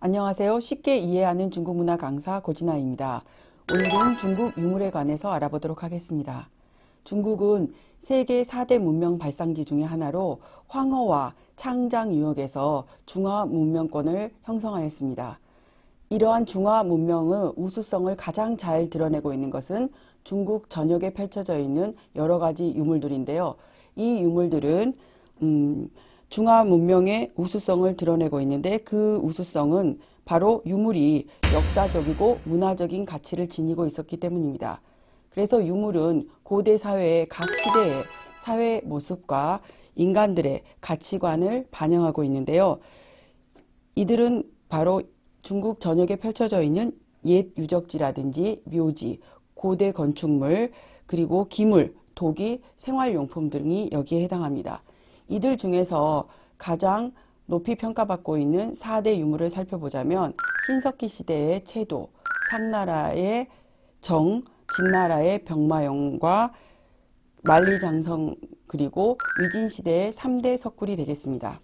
안녕하세요. 쉽게 이해하는 중국 문화 강사 고진아입니다. 오늘은 중국 유물에 관해서 알아보도록 하겠습니다. 중국은 세계 4대 문명 발상지 중의 하나로 황허와 창장 유역에서 중화 문명권을 형성하였습니다. 이러한 중화 문명의 우수성을 가장 잘 드러내고 있는 것은 중국 전역에 펼쳐져 있는 여러 가지 유물들인데요. 이 유물들은 중화 문명의 우수성을 드러내고 있는데 그 우수성은 바로 유물이 역사적이고 문화적인 가치를 지니고 있었기 때문입니다. 그래서 유물은 고대 사회의 각 시대의 사회 모습과 인간들의 가치관을 반영하고 있는데요. 이들은 바로 중국 전역에 펼쳐져 있는 옛 유적지라든지 묘지, 고대 건축물, 그리고 기물, 도기, 생활용품 등이 여기에 해당합니다. 이들 중에서 가장 높이 평가받고 있는 4대 유물을 살펴보자면 신석기 시대의 채도, 상나라의 정, 진나라의 병마용과 만리장성 그리고 위진시대의 3대 석굴이 되겠습니다.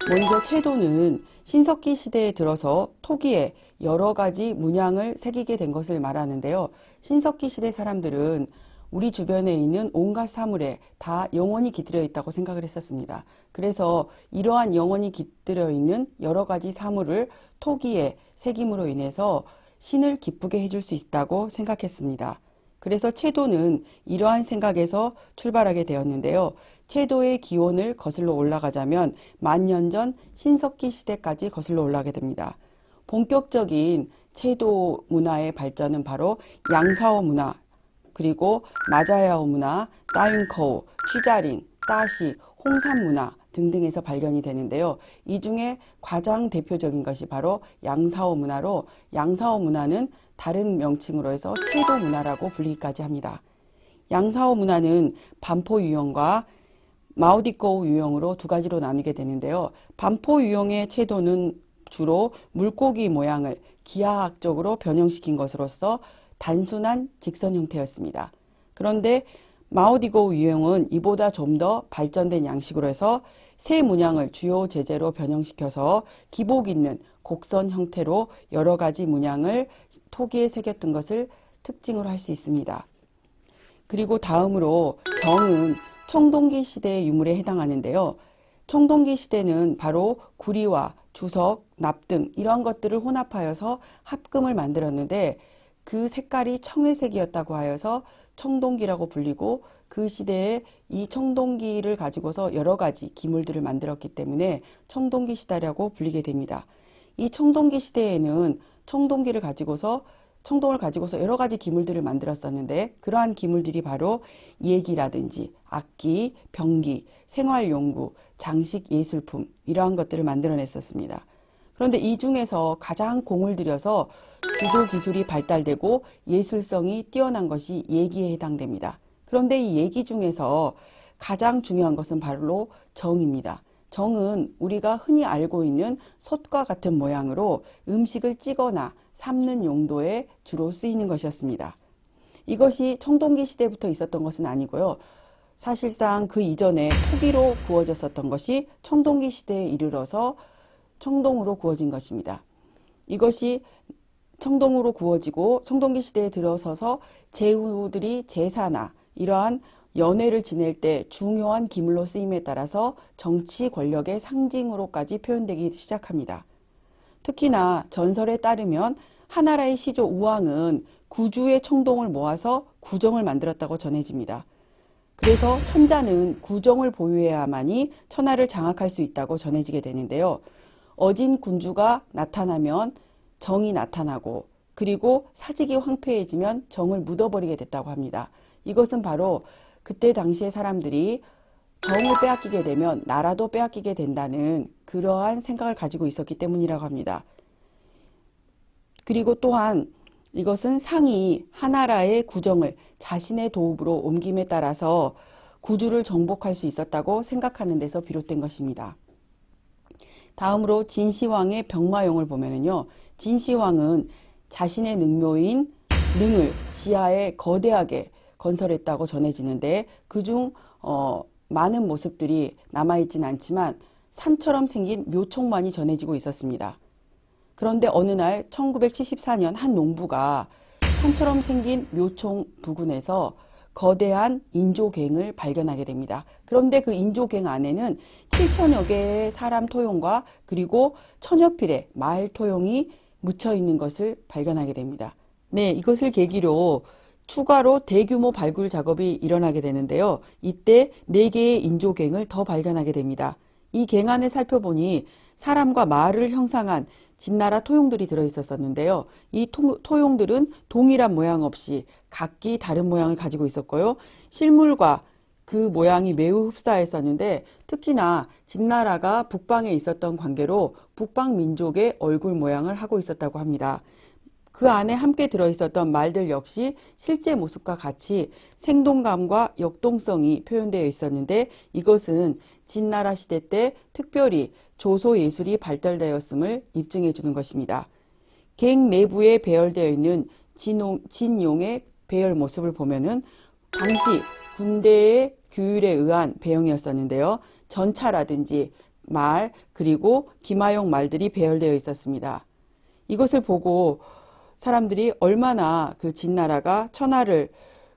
먼저 채도는 신석기 시대에 들어서 토기에 여러 가지 문양을 새기게 된 것을 말하는데요. 신석기 시대 사람들은 우리 주변에 있는 온갖 사물에 다 영혼이 깃들여 있다고 생각을 했었습니다. 그래서 이러한 영혼이 깃들여 있는 여러 가지 사물을 토기에 새김으로 인해서 신을 기쁘게 해줄 수 있다고 생각했습니다. 그래서 채도는 이러한 생각에서 출발하게 되었는데요. 채도의 기원을 거슬러 올라가자면 만년 전 신석기 시대까지 거슬러 올라가게 됩니다. 본격적인 채도 문화의 발전은 바로 양사오 문화, 그리고 마자야오 문화, 따윤커우, 취자링, 따시, 홍산 문화 등등에서 발견이 되는데요. 이 중에 가장 대표적인 것이 바로 양사오 문화로, 양사오 문화는 다른 명칭으로 해서 채도 문화라고 불리기까지 합니다. 양사오 문화는 반포 유형과 마오디꺼우 유형으로 두 가지로 나누게 되는데요. 반포 유형의 채도는 주로 물고기 모양을 기하학적으로 변형시킨 것으로서 단순한 직선 형태였습니다. 그런데 마오디꺼우 유형은 이보다 좀 더 발전된 양식으로 해서 새 문양을 주요 제재로 변형시켜서 기복 있는 곡선 형태로 여러 가지 문양을 토기에 새겼던 것을 특징으로 할 수 있습니다. 그리고 다음으로 정은 청동기 시대의 유물에 해당하는데요. 청동기 시대는 바로 구리와 주석, 납 등 이런 것들을 혼합하여서 합금을 만들었는데 그 색깔이 청회색이었다고 하여서 청동기라고 불리고 그 시대에 이 청동기를 가지고서 여러 가지 기물들을 만들었기 때문에 청동기 시대라고 불리게 됩니다. 이 청동기 시대에는 청동을 가지고서 여러 가지 기물들을 만들었었는데 그러한 기물들이 바로 예기라든지 악기, 병기, 생활용구, 장식 예술품 이러한 것들을 만들어냈었습니다. 그런데 이 중에서 가장 공을 들여서 구조 기술이 발달되고 예술성이 뛰어난 것이 예기에 해당됩니다. 그런데 이 예기 중에서 가장 중요한 것은 바로 정입니다. 정은 우리가 흔히 알고 있는 솥과 같은 모양으로 음식을 찌거나 삶는 용도에 주로 쓰이는 것이었습니다. 이것이 청동기 시대부터 있었던 것은 아니고요. 사실상 그 이전에 토기로 구워졌었던 것이 청동기 시대에 이르러서 청동으로 구워진 것입니다. 이것이 청동으로 구워지고 청동기 시대에 들어서서 제후들이 제사나 이러한 연회를 지낼 때 중요한 기물로 쓰임에 따라서 정치 권력의 상징으로까지 표현되기 시작합니다. 특히나 전설에 따르면 하나라의 시조 우왕은 9주의 청동을 모아서 구정을 만들었다고 전해집니다. 그래서 천자는 구정을 보유해야만이 천하를 장악할 수 있다고 전해지게 되는데요. 어진 군주가 나타나면 정이 나타나고 그리고 사직이 황폐해지면 정을 묻어버리게 됐다고 합니다. 이것은 바로 그때 당시의 사람들이 정을 빼앗기게 되면 나라도 빼앗기게 된다는 그러한 생각을 가지고 있었기 때문이라고 합니다. 그리고 또한 이것은 상이 하나라의 구정을 자신의 도읍으로 옮김에 따라서 구주를 정복할 수 있었다고 생각하는 데서 비롯된 것입니다. 다음으로 진시황의 병마용을 보면은요. 진시황은 자신의 능묘인 능을 지하에 거대하게 건설했다고 전해지는데 그중 많은 모습들이 남아있진 않지만 산처럼 생긴 묘총만이 전해지고 있었습니다. 그런데 어느 날 1974년 한 농부가 산처럼 생긴 묘총 부근에서 거대한 인조갱을 발견하게 됩니다. 그런데 그 인조갱 안에는 7천여 개의 사람 토용과 그리고 천여 필의 말 토용이 묻혀 있는 것을 발견하게 됩니다. 네, 이것을 계기로 추가로 대규모 발굴 작업이 일어나게 되는데요. 이때 4개의 인조갱을 더 발견하게 됩니다. 이 갱 안을 살펴보니 사람과 말을 형상한 진나라 토용들이 들어있었는데요. 이 토용들은 동일한 모양 없이 각기 다른 모양을 가지고 있었고요. 실물과 그 모양이 매우 흡사했었는데 특히나 진나라가 북방에 있었던 관계로 북방 민족의 얼굴 모양을 하고 있었다고 합니다. 그 안에 함께 들어있었던 말들 역시 실제 모습과 같이 생동감과 역동성이 표현되어 있었는데 이것은 진나라 시대 때 특별히 조소 예술이 발달되었음을 입증해 주는 것입니다. 갱 내부에 배열되어 있는 진용의 배열 모습을 보면은 당시 군대의 규율에 의한 배영이었었는데요. 전차라든지 말 그리고 기마용 말들이 배열되어 있었습니다. 이것을 보고 사람들이 얼마나 그 진나라가 천하를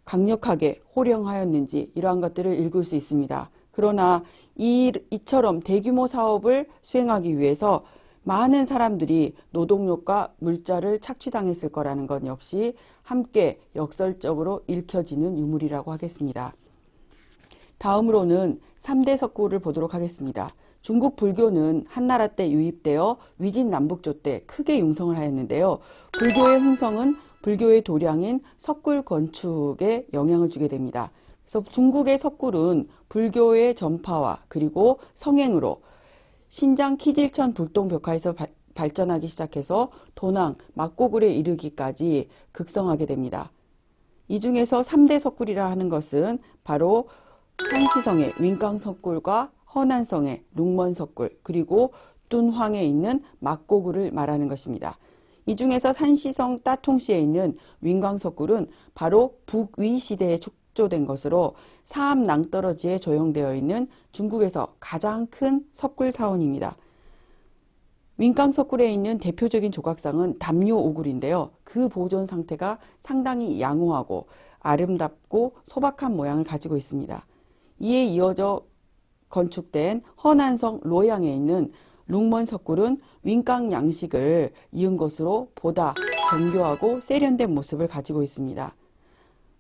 강력하게 호령하였는지 이러한 것들을 읽을 수 있습니다. 그러나 이처럼 대규모 사업을 수행하기 위해서 많은 사람들이 노동력과 물자를 착취당했을 거라는 것 역시 함께 역설적으로 읽혀지는 유물이라고 하겠습니다. 다음으로는 3대 석굴을 보도록 하겠습니다. 중국 불교는 한나라 때 유입되어 위진남북조 때 크게 융성을 하였는데요. 불교의 흥성은 불교의 도량인 석굴 건축에 영향을 주게 됩니다. 그래서 중국의 석굴은 불교의 전파와 그리고 성행으로 신장 키질천 불동벽화에서 발전하기 시작해서 도낭, 막고굴에 이르기까지 극성하게 됩니다. 이 중에서 3대 석굴이라 하는 것은 바로 산시성의 윈깡석굴과 허난성의 룽먼석굴 그리고 뚠황에 있는 막고굴을 말하는 것입니다. 이 중에서 산시성 따통시에 있는 윈광석굴은 바로 북위 시대에 축조된 것으로 사암 낭떠러지에 조형되어 있는 중국에서 가장 큰 석굴 사원입니다. 윈깡석굴에 있는 대표적인 조각상은 담요오굴인데요. 그 보존 상태가 상당히 양호하고 아름답고 소박한 모양을 가지고 있습니다. 이에 이어져 건축된 허난성 로양에 있는 룽먼석굴은 윈깡 양식을 이은 것으로 보다 정교하고 세련된 모습을 가지고 있습니다.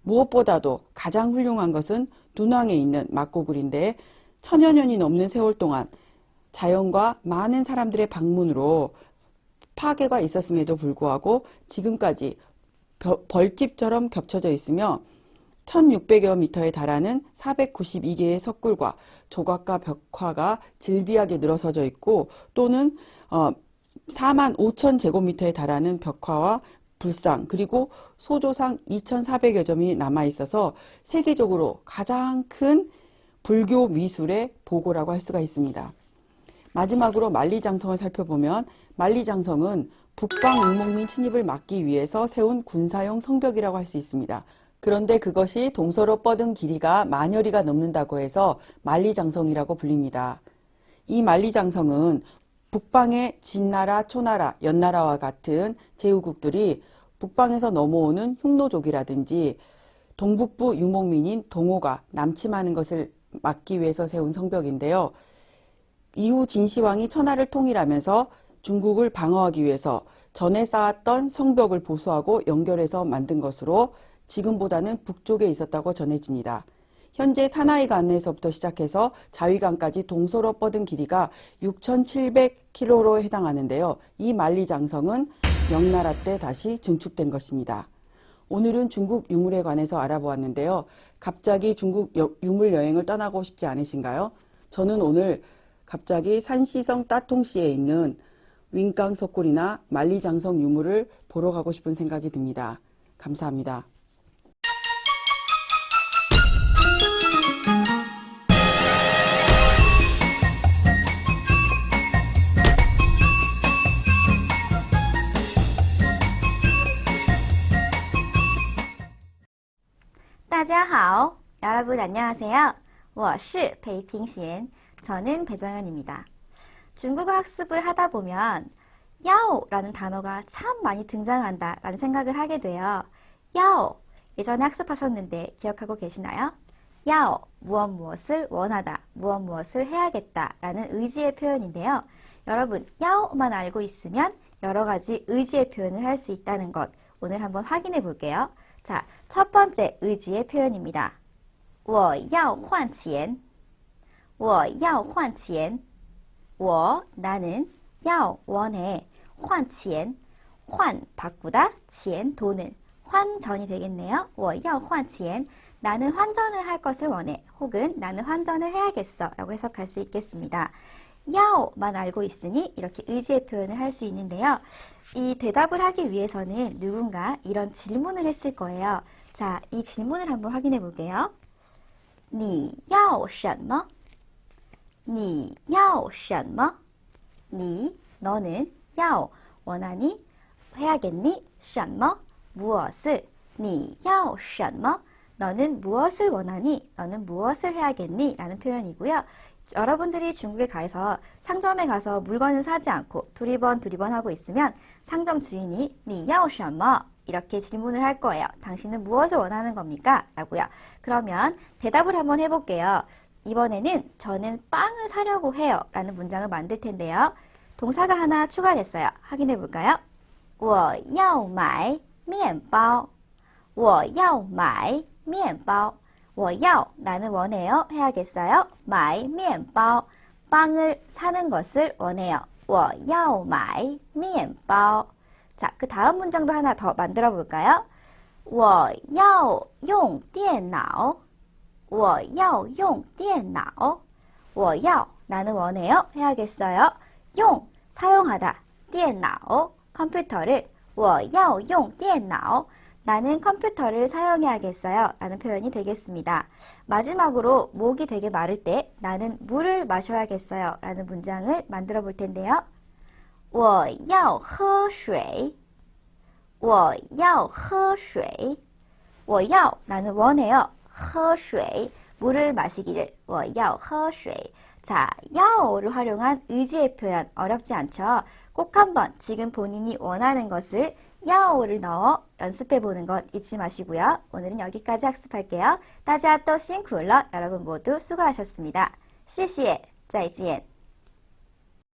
무엇보다도 가장 훌륭한 것은 둔왕에 있는 막고굴인데 천여 년이 넘는 세월 동안 자연과 많은 사람들의 방문으로 파괴가 있었음에도 불구하고 지금까지 벌집처럼 겹쳐져 있으며 1600여 미터에 달하는 492개의 석굴과 조각과 벽화가 질비하게 늘어서져 있고 또는 4만 5천 제곱미터에 달하는 벽화와 불상 그리고 소조상 2,400여 점이 남아 있어서 세계적으로 가장 큰 불교 미술의 보고라고 할 수가 있습니다. 마지막으로 만리장성을 살펴보면 만리장성은 북방 유목민 침입을 막기 위해서 세운 군사용 성벽이라고 할 수 있습니다. 그런데 그것이 동서로 뻗은 길이가 만여리가 넘는다고 해서 만리장성이라고 불립니다. 이 만리장성은 북방의 진나라, 초나라, 연나라와 같은 제후국들이 북방에서 넘어오는 흉노족이라든지 동북부 유목민인 동호가 남침하는 것을 막기 위해서 세운 성벽인데요. 이후 진시황이 천하를 통일하면서 중국을 방어하기 위해서 전에 쌓았던 성벽을 보수하고 연결해서 만든 것으로 지금보다는 북쪽에 있었다고 전해집니다. 현재 사나이간에서부터 시작해서 자위간까지 동서로 뻗은 길이가 6,700km로 해당하는데요. 이 만리장성은 명나라 때 다시 증축된 것입니다. 오늘은 중국 유물에 관해서 알아보았는데요. 갑자기 중국 유물 여행을 떠나고 싶지 않으신가요? 저는 오늘 갑자기 산시성 따통시에 있는 윈깡석굴이나 만리장성 유물을 보러 가고 싶은 생각이 듭니다. 감사합니다. 大家好, 여러분 안녕하세요. 我是裴庭贤. 저는 배정현입니다. 중국어 학습을 하다 보면 야오라는 단어가 참 많이 등장한다라는 생각을 하게 돼요. 야오, 예전에 학습하셨는데 기억하고 계시나요? 야오, 무엇을 원하다, 무엇을 해야겠다 라는 의지의 표현인데요. 여러분, 야오만 알고 있으면 여러 가지 의지의 표현을 할 수 있다는 것 오늘 한번 확인해 볼게요. 자, 첫 번째 의지의 표현입니다. 我要换钱我要换钱我, 나는, 要, 원해, 换钱, 환, 바꾸다, 钱, 돈을, 환전이 되겠네요. 我要换钱 나는 환전을 할 것을 원해. 혹은 나는 환전을 해야겠어. 라고 해석할 수 있겠습니다. 야오만 알고 있으니 이렇게 의지의 표현을 할 수 있는데요. 이 대답을 하기 위해서는 누군가 이런 질문을 했을 거예요. 자, 이 질문을 한번 확인해 볼게요. 你要什么?你要什么?你, 너는, 要, 원하니, 해야겠니, 什么, 무엇을, 你要什么? 너는 무엇을 원하니? 너는 무엇을 해야겠니? 라는 표현이고요. 여러분들이 중국에 가서 상점에 가서 물건을 사지 않고 두리번 하고 있으면 상점 주인이 你要什么? 이렇게 질문을 할 거예요. 당신은 무엇을 원하는 겁니까? 라고요. 그러면 대답을 한번 해볼게요. 이번에는 저는 빵을 사려고 해요. 라는 문장을 만들 텐데요. 동사가 하나 추가됐어요. 확인해 볼까요? 我要买面包我要买面包我要, 나는 원해요. 해야겠어요. 买面包 빵을 사는 것을 원해요. 我要买面包 자, 그 다음 문장도 하나 더 만들어 볼까요? 我要用电脑我要用电脑我要, 나는 원해요. 해야겠어요. 用, 사용하다. 电脑, 컴퓨터를 我要用电脑 나는 컴퓨터를 사용해야겠어요. 라는 표현이 되겠습니다. 마지막으로 목이 되게 마를 때 나는 물을 마셔야겠어요. 라는 문장을 만들어 볼 텐데요. 我要喝水我要喝水我要, 나는 원해요. 喝水, 물을 마시기를 我要喝水 자, 야오를 활용한 의지의 표현 어렵지 않죠? 꼭 한번 지금 본인이 원하는 것을 야오를 넣어 연습해보는 것 잊지 마시고요. 오늘은 여기까지 학습할게요. 大家都辛苦了. 여러분 모두 수고하셨습니다. 谢谢,再见.